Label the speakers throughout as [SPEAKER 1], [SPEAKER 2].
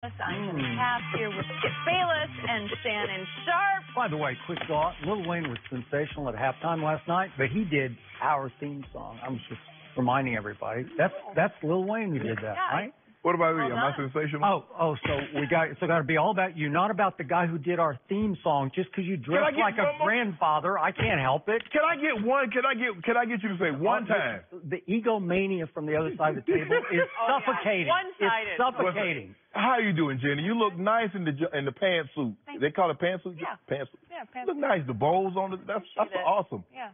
[SPEAKER 1] I'm Cass here with Skip Bayless and Shannon Sharp.
[SPEAKER 2] By the way, quick thought, Lil Wayne was sensational at halftime last night, but he did our theme song. I'm just reminding everybody. That's Lil Wayne who did that, right?
[SPEAKER 3] What about me?
[SPEAKER 1] Well
[SPEAKER 3] Am I
[SPEAKER 1] done.
[SPEAKER 3] sensational?
[SPEAKER 2] So got to be all about you, not about the guy who did our theme song. Just because you dress like a grandfather, I can't help it.
[SPEAKER 3] Can I get one? Can I get you to say one time?
[SPEAKER 2] The egomania from the other side of the table is suffocating.
[SPEAKER 1] One-sided.
[SPEAKER 2] It's suffocating.
[SPEAKER 3] How you doing, Jenny? You look nice in the pantsuit. They call it pantsuit.
[SPEAKER 1] Yeah.
[SPEAKER 3] Pantsuit.
[SPEAKER 1] Yeah,
[SPEAKER 3] You look nice. The bows on it. That's awesome.
[SPEAKER 1] Yeah.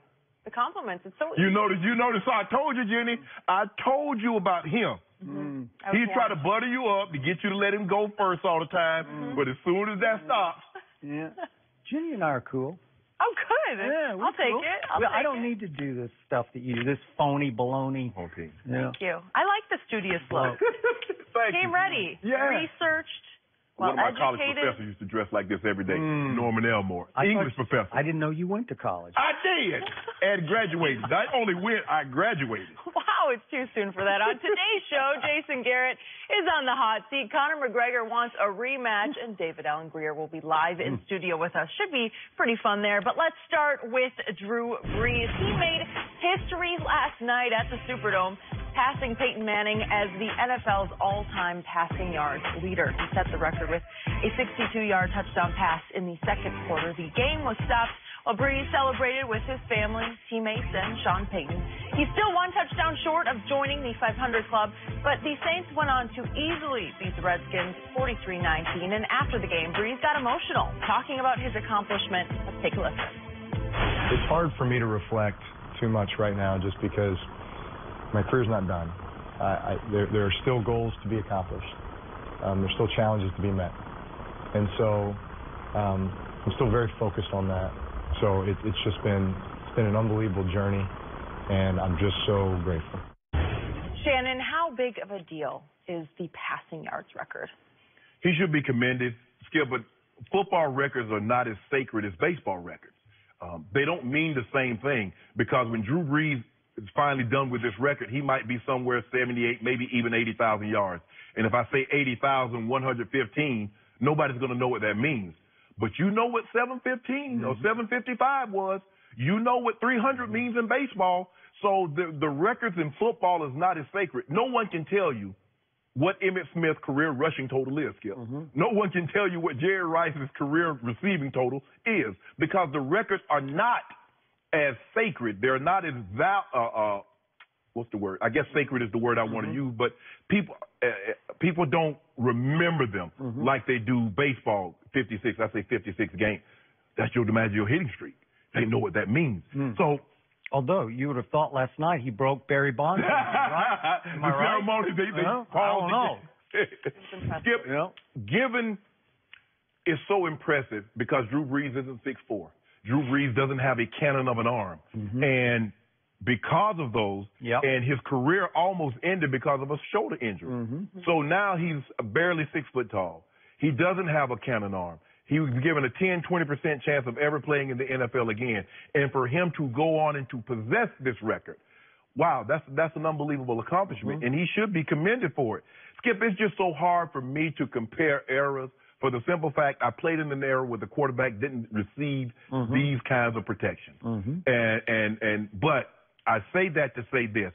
[SPEAKER 1] The compliments. It's so
[SPEAKER 3] You notice. So I told you, Jenny. I told you about him. He tried to butter you up to get you to let him go first all the time, but as soon as that stops,
[SPEAKER 2] Yeah. Jenny and I are cool.
[SPEAKER 1] Oh, good.
[SPEAKER 2] Yeah,
[SPEAKER 1] I'll take
[SPEAKER 2] cool.
[SPEAKER 1] it.
[SPEAKER 2] I don't need to do this stuff that you do, this phony baloney.
[SPEAKER 3] Okay.
[SPEAKER 2] Yeah.
[SPEAKER 1] Thank you. I like the studious look.
[SPEAKER 3] Thank
[SPEAKER 1] Came
[SPEAKER 3] you.
[SPEAKER 1] ready.
[SPEAKER 3] Yeah.
[SPEAKER 1] Researched.
[SPEAKER 3] One of my college
[SPEAKER 1] Well-educated.
[SPEAKER 3] professors used to dress like this every day. Norman Elmore, English professor.
[SPEAKER 2] I didn't know you went to college.
[SPEAKER 3] I did, and graduated. I only went, I graduated.
[SPEAKER 1] Wow, it's too soon for that. On today's show, Jason Garrett is on the hot seat. Conor McGregor wants a rematch, and David Allen Greer will be live in studio with us. Should be pretty fun there. But let's start with Drew Brees. He made history last night at the Superdome, passing Peyton Manning as the NFL's all-time passing yards leader. He set the record with a 62-yard touchdown pass in the second quarter. The game was stopped while Brees celebrated with his family, teammates, and Sean Payton. He's still one touchdown short of joining the 500 club, but the Saints went on to easily beat the Redskins 43-19. And after the game, Brees got emotional, talking about his accomplishment. Let's take a listen.
[SPEAKER 4] It's hard for me to reflect too much right now just because my career's not done. There are still goals to be accomplished. There's still challenges to be met. And so I'm still very focused on that. So it's been an unbelievable journey, and I'm just so grateful.
[SPEAKER 1] Shannon, how big of a deal is the passing yards record?
[SPEAKER 3] He should be commended, Skip, but football records are not as sacred as baseball records. They don't mean the same thing, because when Drew Brees is finally done with this record, he might be somewhere 78, maybe even 80,000 yards. And if I say 80,115, nobody's going to know what that means. But you know what 715 or 755 was. You know what 300 means in baseball. So the records in football is not as sacred. No one can tell you what Emmitt Smith's career rushing total is, Skip. No one can tell you what Jerry Rice's career receiving total is, because the records are not as sacred. They're not as what's the word? I guess sacred is the word I want to use, but people don't remember them like they do baseball. 56, I say 56 games. That's Joe DiMaggio hitting streak. They know what that means. So,
[SPEAKER 2] although you would have thought last night he broke Barry Bonds, right? Am I right?
[SPEAKER 3] Ceremony, they
[SPEAKER 2] I don't know.
[SPEAKER 3] Skip, given is so impressive because Drew Brees isn't 6'4". Drew Brees doesn't have a cannon of an arm. And because of those, and his career almost ended because of a shoulder injury. So now he's barely 6 foot tall. He doesn't have a cannon arm. He was given a 10-20% chance of ever playing in the NFL again. And for him to go on and to possess this record, wow, that's an unbelievable accomplishment. And he should be commended for it. Skip, it's just so hard for me to compare eras, for the simple fact I played in an era where the quarterback didn't receive these kinds of protections. But I say that to say this.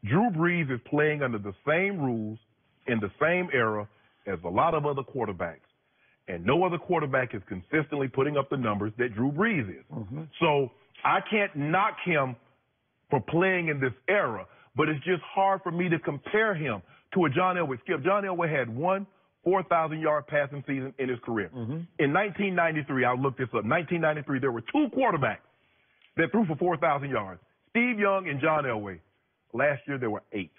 [SPEAKER 3] Drew Brees is playing under the same rules in the same era as a lot of other quarterbacks. And no other quarterback is consistently putting up the numbers that Drew Brees is. So I can't knock him for playing in this era, but it's just hard for me to compare him to a John Elway. Skip, John Elway had one 4,000-yard passing season in his career. In 1993, I looked this up, 1993, there were two quarterbacks that threw for 4,000 yards, Steve Young and John Elway. Last year, there were 8.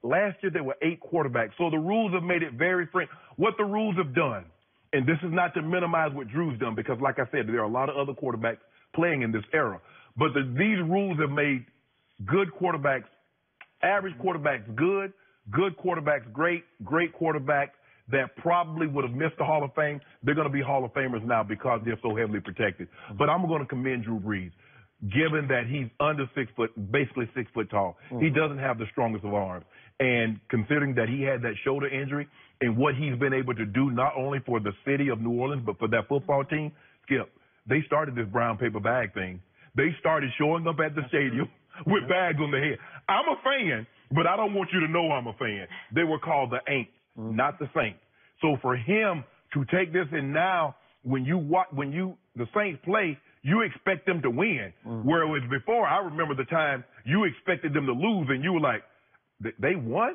[SPEAKER 3] Last year, there were 8 quarterbacks. So the rules have made it very free. What the rules have done, and this is not to minimize what Drew's done, because like I said, there are a lot of other quarterbacks playing in this era. But these rules have made good quarterbacks, average quarterbacks good, good quarterbacks great, great quarterbacks that probably would have missed the Hall of Fame. They're going to be Hall of Famers now because they're so heavily protected. But I'm going to commend Drew Brees, given that he's under 6 foot, basically 6 foot tall. He doesn't have the strongest of arms. And considering that he had that shoulder injury, and what he's been able to do not only for the city of New Orleans, but for that football team, Skip, they started this brown paper bag thing. They started showing up at the stadium with bags on their head. I'm a fan, but I don't want you to know I'm a fan. They were called the Aints, not the Saints. So for him to take this, and now when the Saints play, you expect them to win. Whereas before, I remember the time you expected them to lose, and you were like, they won?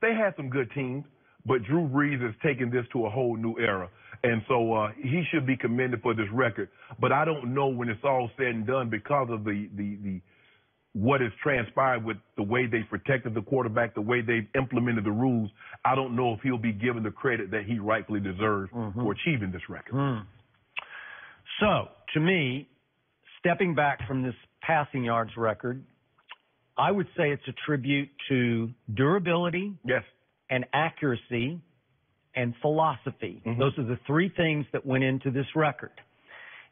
[SPEAKER 3] They had some good teams, but Drew Brees has taken this to a whole new era. And so he should be commended for this record. But I don't know when it's all said and done, because of the what has transpired with the way they protected the quarterback, the way they've implemented the rules. I don't know if he'll be given the credit that he rightfully deserves for achieving this record.
[SPEAKER 2] So, to me, stepping back from this passing yards record, I would say it's a tribute to durability, and accuracy, and philosophy. Those are the three things that went into this record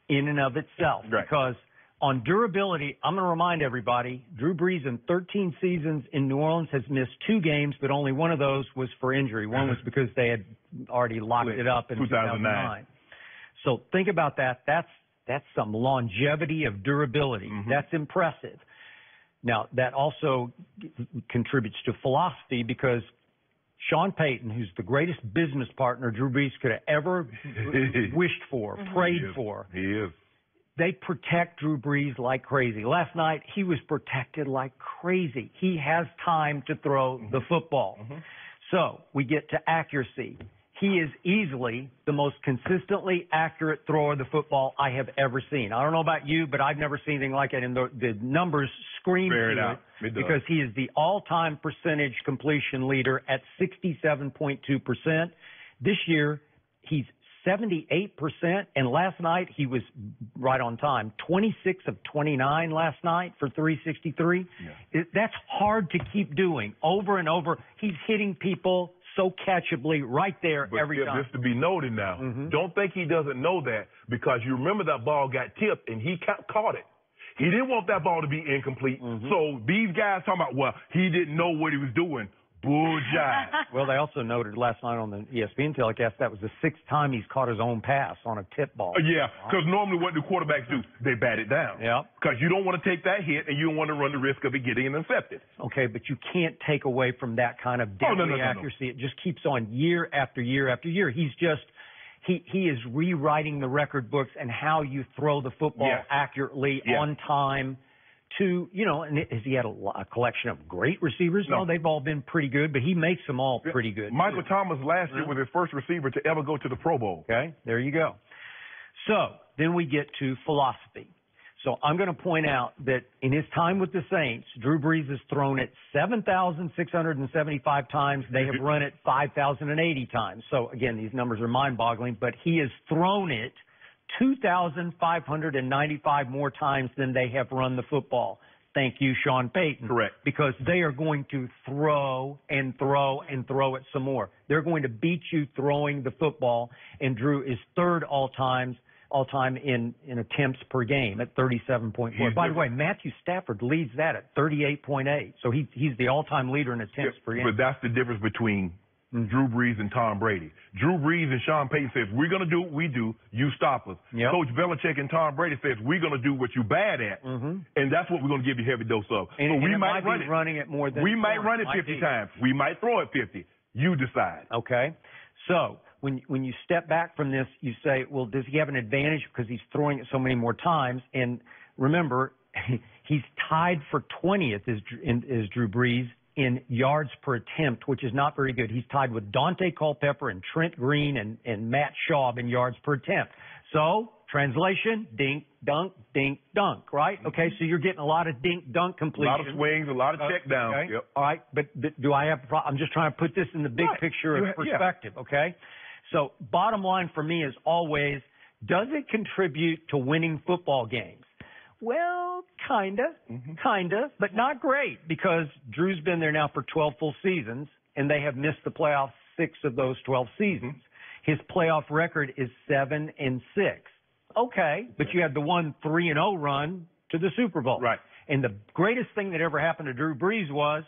[SPEAKER 2] in and of itself. Because on durability, I'm going to remind everybody, Drew Brees in 13 seasons in New Orleans has missed 2 games, but only one of those was for injury. One was because they had already locked it up in 2009. So think about that. That's some longevity of durability. That's impressive. Now, that also contributes to philosophy, because Sean Payton, who's the greatest business partner Drew Brees could have ever wished for, prayed for.
[SPEAKER 3] He is.
[SPEAKER 2] They protect Drew Brees like crazy. Last night, he was protected like crazy. He has time to throw the football. So we get to accuracy. He is easily the most consistently accurate thrower of the football I have ever seen. I don't know about you, but I've never seen anything like it, and the numbers scream to it, because he is the all-time percentage completion leader at 67.2%. This year, he's 78%, and last night he was right on time. 26 of 29 last night for 363. That's hard to keep doing over and over. He's hitting people so catchably right there every time.
[SPEAKER 3] Just to be noted now, don't think he doesn't know that, because you remember that ball got tipped and he caught it. He didn't want that ball to be incomplete. So these guys talking about, well, he didn't know what he was doing. Bull jive.
[SPEAKER 2] Well, they also noted last night on the ESPN telecast that was the 6th time he's caught his own pass on a tip ball.
[SPEAKER 3] Because normally what do quarterbacks do? They bat it down. Because you don't want to take that hit, and you don't want to run the risk of it getting intercepted.
[SPEAKER 2] Okay, but you can't take away from that kind of deadly accuracy. It just keeps on year after year after year. He's just he is rewriting the record books and how you throw the football accurately, on time. To, and has he had a collection of great receivers? No, they've all been pretty good, but he makes them all pretty good.
[SPEAKER 3] Michael Thomas last year was his first receiver to ever go to the Pro Bowl.
[SPEAKER 2] Okay, there you go. So then we get to philosophy. So I'm going to point out that in his time with the Saints, Drew Brees has thrown it 7,675 times. They have run it 5,080 times. So again, these numbers are mind-boggling, but he has thrown it 2,595 more times than they have run the football. Thank you, Sean Payton.
[SPEAKER 3] Correct. Because
[SPEAKER 2] they are going to throw and throw and throw it some more. They're going to beat you throwing the football, and Drew is 3rd all-time in attempts per game at 37.4. By the way, Matthew Stafford leads that at 38.8. So he's the all-time leader in attempts per game.
[SPEAKER 3] But that's the difference between Drew Brees and Tom Brady. Drew Brees and Sean Payton says, we're going to do what we do, you stop us. Coach Belichick and Tom Brady says, we're going to do what you're bad at, and that's what we're going to give you a heavy dose of.
[SPEAKER 2] And we might be running it more than
[SPEAKER 3] we might run it 50 times. We might throw it 50. You decide.
[SPEAKER 2] Okay. So when you step back from this, you say, well, does he have an advantage because he's throwing it so many more times? And remember, he's tied for 20th as Drew Brees in yards per attempt, which is not very good. He's tied with Dante Culpepper and Trent Green and Matt Schaub in yards per attempt. So, translation, dink, dunk, right? Okay, so you're getting a lot of dink, dunk completion.
[SPEAKER 3] A lot of swings, a lot of check downs.
[SPEAKER 2] Okay. All right, but do I have a problem? I'm just trying to put this in the big picture of perspective, okay? So, bottom line for me is always, does it contribute to winning football games? Well, kinda, but not great, because Drew's been there now for 12 full seasons, and they have missed the playoffs 6 of those 12 seasons. His playoff record is 7-6. Okay, but you had the 3-0 run to the Super Bowl.
[SPEAKER 3] Right.
[SPEAKER 2] And the greatest thing that ever happened to Drew Brees was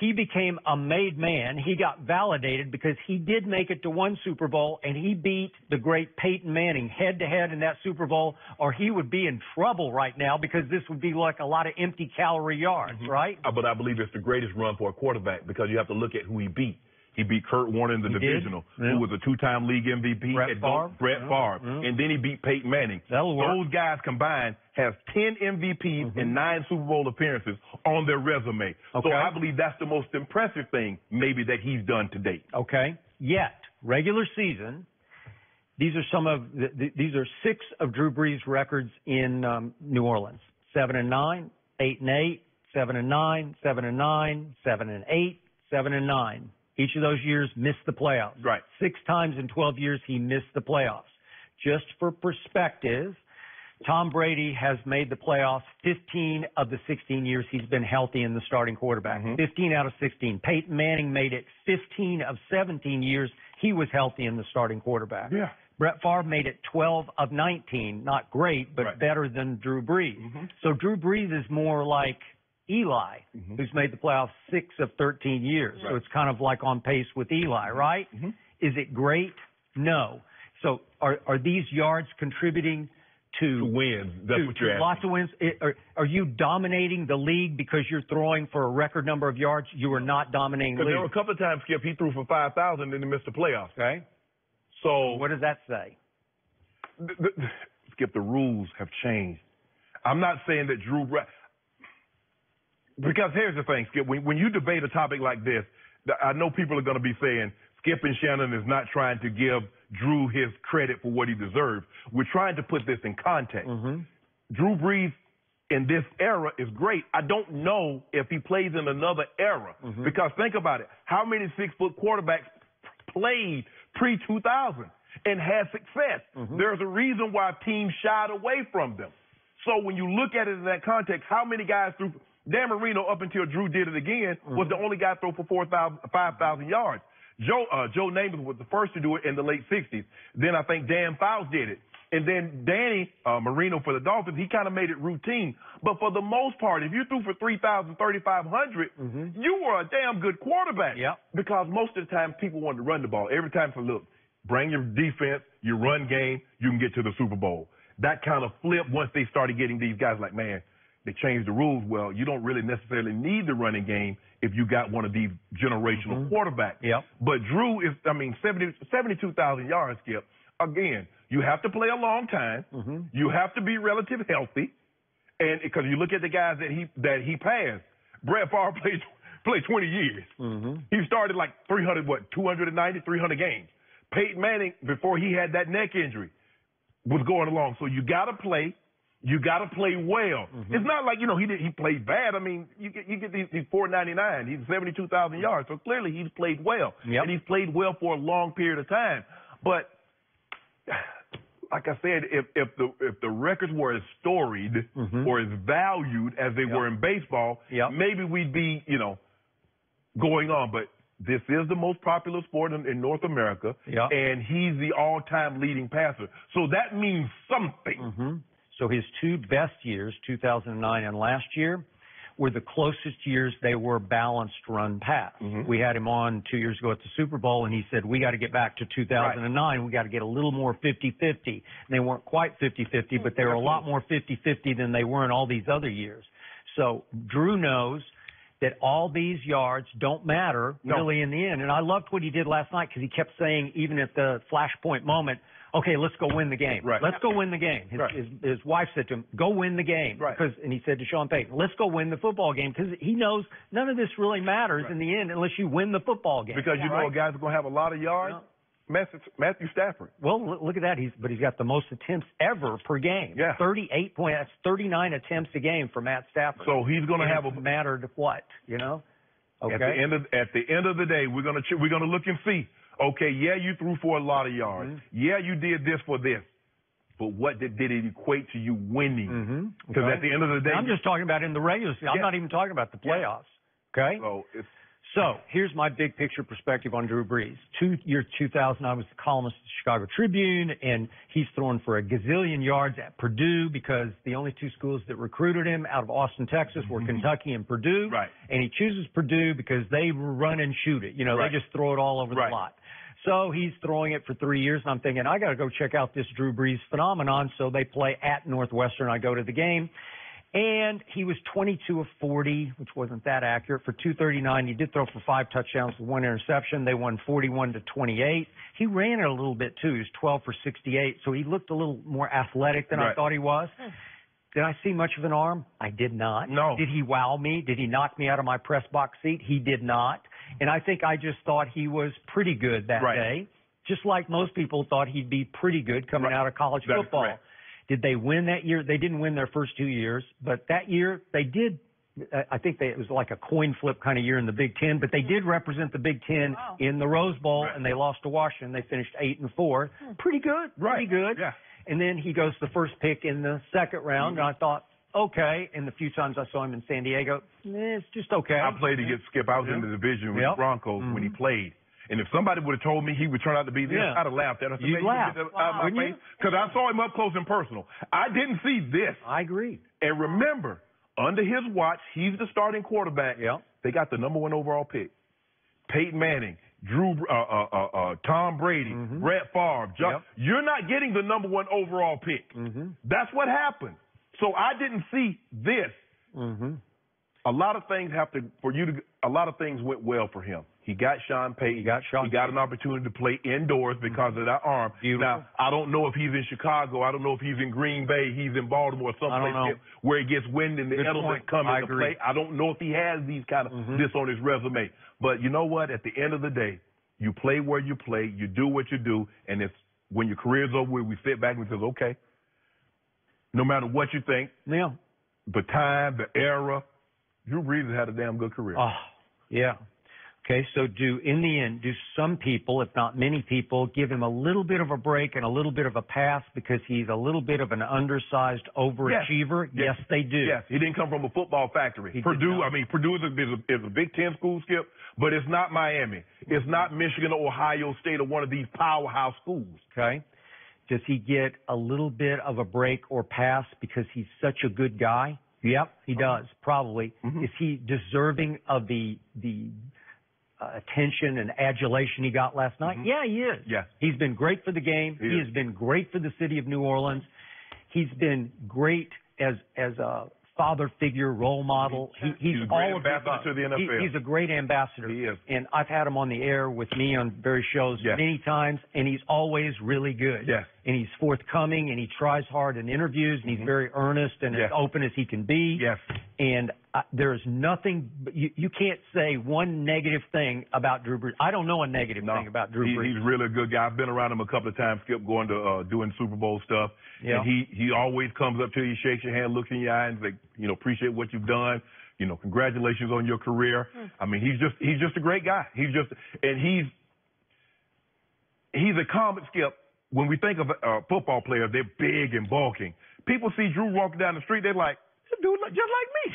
[SPEAKER 2] he became a made man. He got validated because he did make it to one Super Bowl, and he beat the great Peyton Manning head-to-head in that Super Bowl, or he would be in trouble right now because this would be like a lot of empty calorie yards, right?
[SPEAKER 3] But I believe it's the greatest run for a quarterback because you have to look at who he beat. He beat Kurt Warner in the divisional, who was a two-time league MVP.
[SPEAKER 2] Brett Favre.
[SPEAKER 3] And then he beat Peyton Manning.
[SPEAKER 2] That'll work.
[SPEAKER 3] Those guys combined have 10 MVPs and 9 Super Bowl appearances on their resume.
[SPEAKER 2] Okay.
[SPEAKER 3] So I believe that's the most impressive thing maybe that he's done to date.
[SPEAKER 2] Okay. Yet, regular season, these are 6 of Drew Brees' records in New Orleans. 7-9, 8-8, 7-9, 7-9, 7-8, 7-9. Each of those years missed the playoffs.
[SPEAKER 3] Right.
[SPEAKER 2] 6 times in 12 years he missed the playoffs. Just for perspective, Tom Brady has made the playoffs 15 of the 16 years he's been healthy in the starting quarterback. 15 out of 16. Peyton Manning made it 15 of 17 years he was healthy in the starting quarterback.
[SPEAKER 3] Yeah.
[SPEAKER 2] Brett Favre made it 12 of 19. Not great, but better than Drew Brees. So Drew Brees is more like Eli, who's made the playoffs 6 of 13 years. So it's kind of like on pace with Eli, right? Is it great? No. So are these yards contributing to
[SPEAKER 3] wins? That's what you're asking.
[SPEAKER 2] Lots of wins. Are you dominating the league because you're throwing for a record number of yards? You are not dominating the league.
[SPEAKER 3] There were a couple of times, Skip, he threw for 5,000 and then he missed the playoffs.
[SPEAKER 2] Okay.
[SPEAKER 3] So
[SPEAKER 2] what does that say?
[SPEAKER 3] Skip, the rules have changed. I'm not saying that Drew – because here's the thing, Skip. When you debate a topic like this, I know people are going to be saying Skip and Shannon is not trying to give Drew his credit for what he deserves. We're trying to put this in context. Drew Brees in this era is great. I don't know if he plays in another era because think about it. How many 6-foot quarterbacks played pre-2000 and had success? There's a reason why teams shied away from them. So when you look at it in that context, how many guys threw – Dan Marino, up until Drew did it again, was the only guy to throw for 5,000 yards. Joe Namath was the first to do it in the late 60s. Then I think Dan Fouts did it. And then Danny Marino for the Dolphins, he kind of made it routine. But for the most part, if you threw for 3,000, 3,500, you were a damn good quarterback. Because most of the time, people wanted to run the ball. Every time, so look, bring your defense, your run game, you can get to the Super Bowl. That kind of flipped once they started getting these guys like, man, they changed the rules. Well, you don't really necessarily need the running game if you got one of these generational quarterbacks. But Drew is, 72,000 yards, Skip. Again, you have to play a long time. You have to be relatively healthy. And because you look at the guys that he passed, Brett Favre played 20 years. He started like 290, 300 games. Peyton Manning, before he had that neck injury, was going along. So you got to play. You got to play well. It's not like, he played bad. I mean, you get these 499. He's 72,000 yards. So clearly he's played well. And he's played well for a long period of time. But like I said, if the records were as storied or as valued as they were in baseball, maybe we'd be, going on. But this is the most popular sport in North America. And he's the all-time leading passer. So that means something.
[SPEAKER 2] So his 2 best years, 2009 and last year, were the closest years they were balanced run pass. We had him on 2 years ago at the Super Bowl, and he said, we got to get back to 2009. We got to get a little more 50-50. And they weren't quite 50-50, but they were a lot more 50-50 than they were in all these other years. So Drew knows that all these yards don't matter really in the end. And I loved what he did last night because he kept saying, even at the flashpoint moment, okay, let's go win the game. Let's go win the game. His wife said to him, go win the game. And he said to Sean Payton, let's go win the football game, because he knows none of this really matters in the end unless you win the football game.
[SPEAKER 3] Because you know a guy's going to have a lot of yards. Matthew Stafford.
[SPEAKER 2] Well, look at that. But he's got the most attempts ever per game. 38 points. That's 39 attempts a game for Matt Stafford.
[SPEAKER 3] So he's going to have a
[SPEAKER 2] matter to what, Okay.
[SPEAKER 3] At the end of the day, we're going to look and see. Okay, yeah, you threw for a lot of yards. Yeah, you did this for this. But what did it equate to you winning? Because at the end of the day,
[SPEAKER 2] I'm just talking about in the regular season. I'm not even talking about the playoffs. Okay. So here's my big picture perspective on Drew Brees. Year 2000, I was the columnist at the Chicago Tribune, and he's throwing for a gazillion yards at Purdue because the only two schools that recruited him out of Austin, Texas were Kentucky and Purdue.
[SPEAKER 3] Right.
[SPEAKER 2] And he chooses Purdue because they run and shoot it. You know,
[SPEAKER 3] Right.
[SPEAKER 2] they just throw it all over the lot. So he's throwing it for 3 years, and I'm thinking, I got to go check out this Drew Brees phenomenon. So they play at Northwestern. I go to the game. And he was 22 of 40, which wasn't that accurate, for 239. He did throw for 5 touchdowns with 1 interception. They won 41-28. He ran it a little bit, too. He was 12 for 68, so he looked a little more athletic than I thought he was. Did I see much of an arm? I did not.
[SPEAKER 3] No.
[SPEAKER 2] Did he wow me? Did he knock me out of my press box seat? He did not. And I think I just thought he was pretty good that day, just like most people thought he'd be pretty good coming out of college football. Did they win that year? They didn't win their first 2 years, but that year they did. I think it was like a coin flip kind of year in the Big Ten, but they did represent the Big Ten in the Rose Bowl, and they lost to Washington. They finished 8-4. Pretty good. Pretty good.
[SPEAKER 3] Yeah.
[SPEAKER 2] And then he goes the first pick in the second round, and I thought, okay. And the few times I saw him in San Diego, it's just okay.
[SPEAKER 3] I played against Skip. I was in the division with the Broncos when he played. And if somebody would have told me he would turn out to be this, I'd have laughed at him.
[SPEAKER 2] You'd laugh.
[SPEAKER 3] Out of my face, because I saw him up close and personal. I didn't see this.
[SPEAKER 2] I agree.
[SPEAKER 3] And remember, under his watch, he's the starting quarterback. They got the #1 overall pick. Peyton Manning, Tom Brady, Brett Favre. You're not getting the #1 overall pick. That's what happened. So I didn't see this. A lot of things a lot of things went well for him. He got Sean Payton. He got an opportunity to play indoors because of that arm. Now, I don't know if he's in Chicago. I don't know if he's in Green Bay. He's in Baltimore, someplace where he gets wind and the elements come into play. I don't know if he has these kind of this on his resume. But you know what? At the end of the day, you play where you play. You do what you do. And it's when your career's over, we sit back and we say, okay, no matter what you think, the time, the era, Drew Brees has had a damn good career.
[SPEAKER 2] Okay, so in the end, do some people, if not many people, give him a little bit of a break and a little bit of a pass because he's a little bit of an undersized overachiever? Yes, they do.
[SPEAKER 3] Yes, he didn't come from a football factory. Purdue is a Big Ten school, Skip, but it's not Miami. It's not Michigan or Ohio State or one of these powerhouse schools.
[SPEAKER 2] Okay. Does he get a little bit of a break or pass because he's such a good guy? Yep, he does, probably. Is he deserving of the attention and adulation he got last night? Yeah, he is.
[SPEAKER 3] Yeah.
[SPEAKER 2] He's been great for the game. He has been great for the city of New Orleans. He's been great as a father figure, role model. He's
[SPEAKER 3] a great ambassador to the NFL.
[SPEAKER 2] He's a great ambassador.
[SPEAKER 3] He is.
[SPEAKER 2] And I've had him on the air with me on various shows many times, and he's always really good.
[SPEAKER 3] Yes.
[SPEAKER 2] And he's forthcoming, and he tries hard in interviews, and he's very earnest and as open as he can be.
[SPEAKER 3] Yes.
[SPEAKER 2] And there's nothing, you can't say one negative thing about Drew Brees. I don't know a negative thing about Drew Brees.
[SPEAKER 3] He's really a good guy. I've been around him a couple of times, Skip, going to doing Super Bowl stuff. And he always comes up to you, shakes your hand, looks in your eye, and like, appreciate what you've done. Congratulations on your career. I mean, he's just a great guy. He's a comic, Skip. When we think of football players, they're big and bulking. People see Drew walking down the street, they're like, this dude just like me.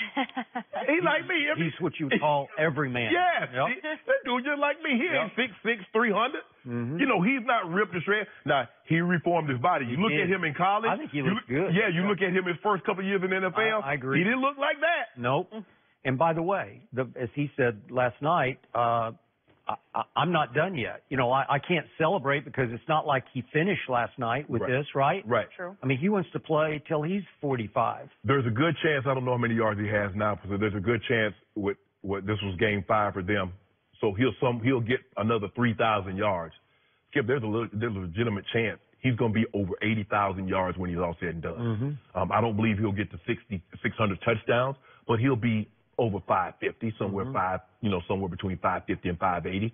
[SPEAKER 3] He's like me.
[SPEAKER 2] He's what you would call every man.
[SPEAKER 3] Yes. That dude just like me. He ain't 6'6", 300. He's not ripped to shreds. Now, he reformed his body. You look at him in college.
[SPEAKER 2] I think he looks good.
[SPEAKER 3] Yeah, you look at him his first couple of years in the NFL.
[SPEAKER 2] I agree.
[SPEAKER 3] He didn't look like that.
[SPEAKER 2] Nope. And by the way, as he said last night, I'm not done yet. I can't celebrate because it's not like he finished last night with this, right?
[SPEAKER 3] Right.
[SPEAKER 1] True.
[SPEAKER 2] I mean, he wants to play till he's 45.
[SPEAKER 3] There's a good chance, I don't know how many yards he has now, but there's a good chance with this was game 5 for them. So he'll get another 3,000 yards. Skip, there's a legitimate chance he's going to be over 80,000 yards when he's all said and done. I don't believe he'll get to 600 touchdowns, but he'll be over 550, somewhere somewhere between 550 and 580.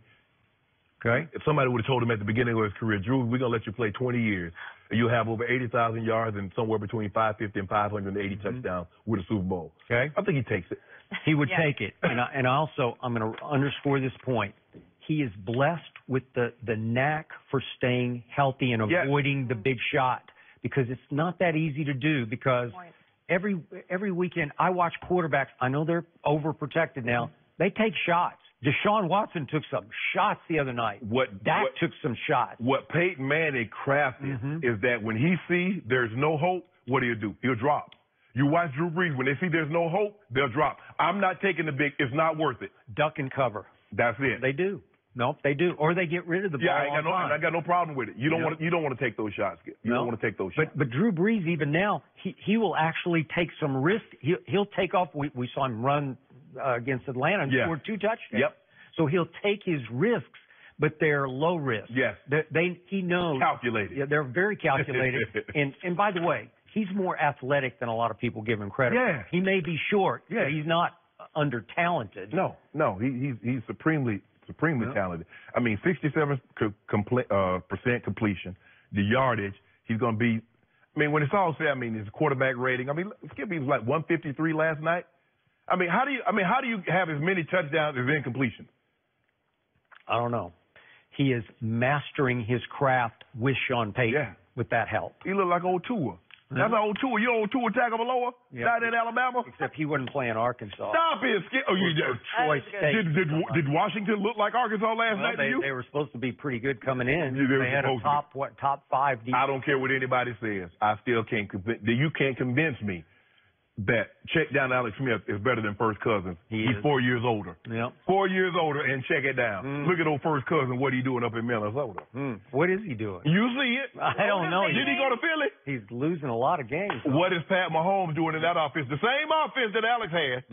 [SPEAKER 2] Okay.
[SPEAKER 3] If somebody would have told him at the beginning of his career, Drew, we're going to let you play 20 years, and you'll have over 80,000 yards and somewhere between 550 and 580 touchdowns with a Super Bowl.
[SPEAKER 2] Okay.
[SPEAKER 3] I think he takes it.
[SPEAKER 2] He would take it. And also, I'm going to underscore this point. He is blessed with the knack for staying healthy and avoiding the big shot because it's not that easy to do because every weekend I watch quarterbacks. I know they're overprotected now. They take shots. Deshaun Watson took some shots the other night. Dak took some shots.
[SPEAKER 3] What Peyton Manning crafted is that when he sees there's no hope, what do? He'll drop. You watch Drew Brees, when they see there's no hope, they'll drop. I'm not taking the big, it's not worth it.
[SPEAKER 2] Duck and cover.
[SPEAKER 3] That's it.
[SPEAKER 2] They do. Nope, they do. Or they get rid of the ball.
[SPEAKER 3] I got no problem with it. You don't want to take those shots. You don't want to take those shots.
[SPEAKER 2] But Drew Brees, even now, he will actually take some risk. He'll take off. We saw him run against Atlanta and scored 2 touchdowns.
[SPEAKER 3] Yep.
[SPEAKER 2] So he'll take his risks, but they're low risk.
[SPEAKER 3] Yes.
[SPEAKER 2] He knows.
[SPEAKER 3] Calculated.
[SPEAKER 2] Yeah, they're very calculated. and by the way, he's more athletic than a lot of people give him credit.
[SPEAKER 3] Yeah.
[SPEAKER 2] He may be short. Yeah. But he's not under-talented.
[SPEAKER 3] No. He's supremely talented. I mean, 67% completion, the yardage. He's going to be. I mean, when it's all said, his quarterback rating. Skip, he was like 153 last night. How do you have as many touchdowns as incompletions?
[SPEAKER 2] I don't know. He is mastering his craft with Sean Payton with that help.
[SPEAKER 3] He looked like old Tua. That's old Tua. You know old Tua Tagovailoa down in Alabama?
[SPEAKER 2] Except he wasn't playing Arkansas.
[SPEAKER 3] Stop it, Skip. Oh, you did Washington look like Arkansas last night to you?
[SPEAKER 2] They were supposed to be pretty good coming in.
[SPEAKER 3] They
[SPEAKER 2] had a top 5 defense.
[SPEAKER 3] I don't care what anybody says. I still can't convince. You can't convince me that check down Alex Smith is better than First Cousins. He's 4 years older.
[SPEAKER 2] Yep.
[SPEAKER 3] 4 years older and check it down. Look at old First Cousin, what he doing up in Minnesota.
[SPEAKER 2] What is he doing?
[SPEAKER 3] You see it.
[SPEAKER 2] I don't know.
[SPEAKER 3] Did he go to Philly?
[SPEAKER 2] He's losing a lot of games.
[SPEAKER 3] What is Pat Mahomes doing in that offense? The same offense that Alex has.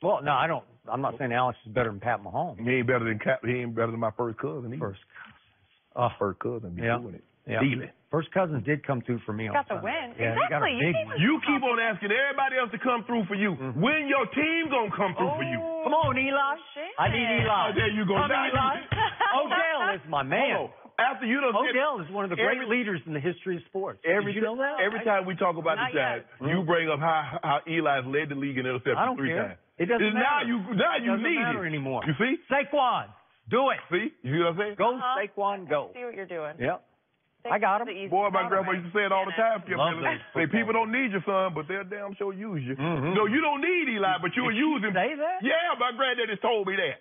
[SPEAKER 2] Well, no, I don't. I'm not saying Alex is better than Pat Mahomes.
[SPEAKER 3] He ain't better than my First Cousin.
[SPEAKER 2] First
[SPEAKER 3] Cousin be doing it.
[SPEAKER 2] Yeah. First Cousins did come through for me on
[SPEAKER 1] Got the
[SPEAKER 2] Sunday.
[SPEAKER 1] win.
[SPEAKER 2] Yeah,
[SPEAKER 1] exactly.
[SPEAKER 2] He got a big one.
[SPEAKER 3] You keep on asking everybody else to come through for you. When your team gonna come through for you?
[SPEAKER 2] Come on, Eli. I need Eli.
[SPEAKER 3] Oh, there you go.
[SPEAKER 2] Come on, Eli. Odell is my man.
[SPEAKER 3] After you done
[SPEAKER 2] Odell is one of the great leaders in the history of sports. Did you know that?
[SPEAKER 3] Every time we talk about the Giants, you bring up how Eli's led the league in interceptions 3 times.
[SPEAKER 2] It doesn't matter.
[SPEAKER 3] Now you
[SPEAKER 2] doesn't
[SPEAKER 3] need
[SPEAKER 2] matter
[SPEAKER 3] it
[SPEAKER 2] anymore.
[SPEAKER 3] You see?
[SPEAKER 2] Saquon, do it.
[SPEAKER 3] See? You see what I'm saying?
[SPEAKER 2] Go, Saquon, go.
[SPEAKER 1] I see what you're doing.
[SPEAKER 2] Yep. I got him.
[SPEAKER 3] Boy, my grandma used to say it all the time. Say people don't need your son, but they'll damn sure use you. No, you don't need Eli, but you'll use him.
[SPEAKER 2] Say that?
[SPEAKER 3] Yeah, my granddaddy told me that.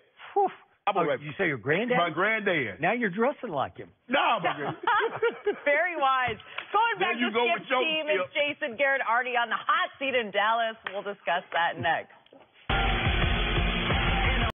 [SPEAKER 2] You say your granddad?
[SPEAKER 3] My granddad.
[SPEAKER 2] Now you're dressing like him.
[SPEAKER 3] No, my granddad.
[SPEAKER 1] Very wise. Going back to Skip's team, it's Jason Garrett already on the hot seat in Dallas. We'll discuss that next.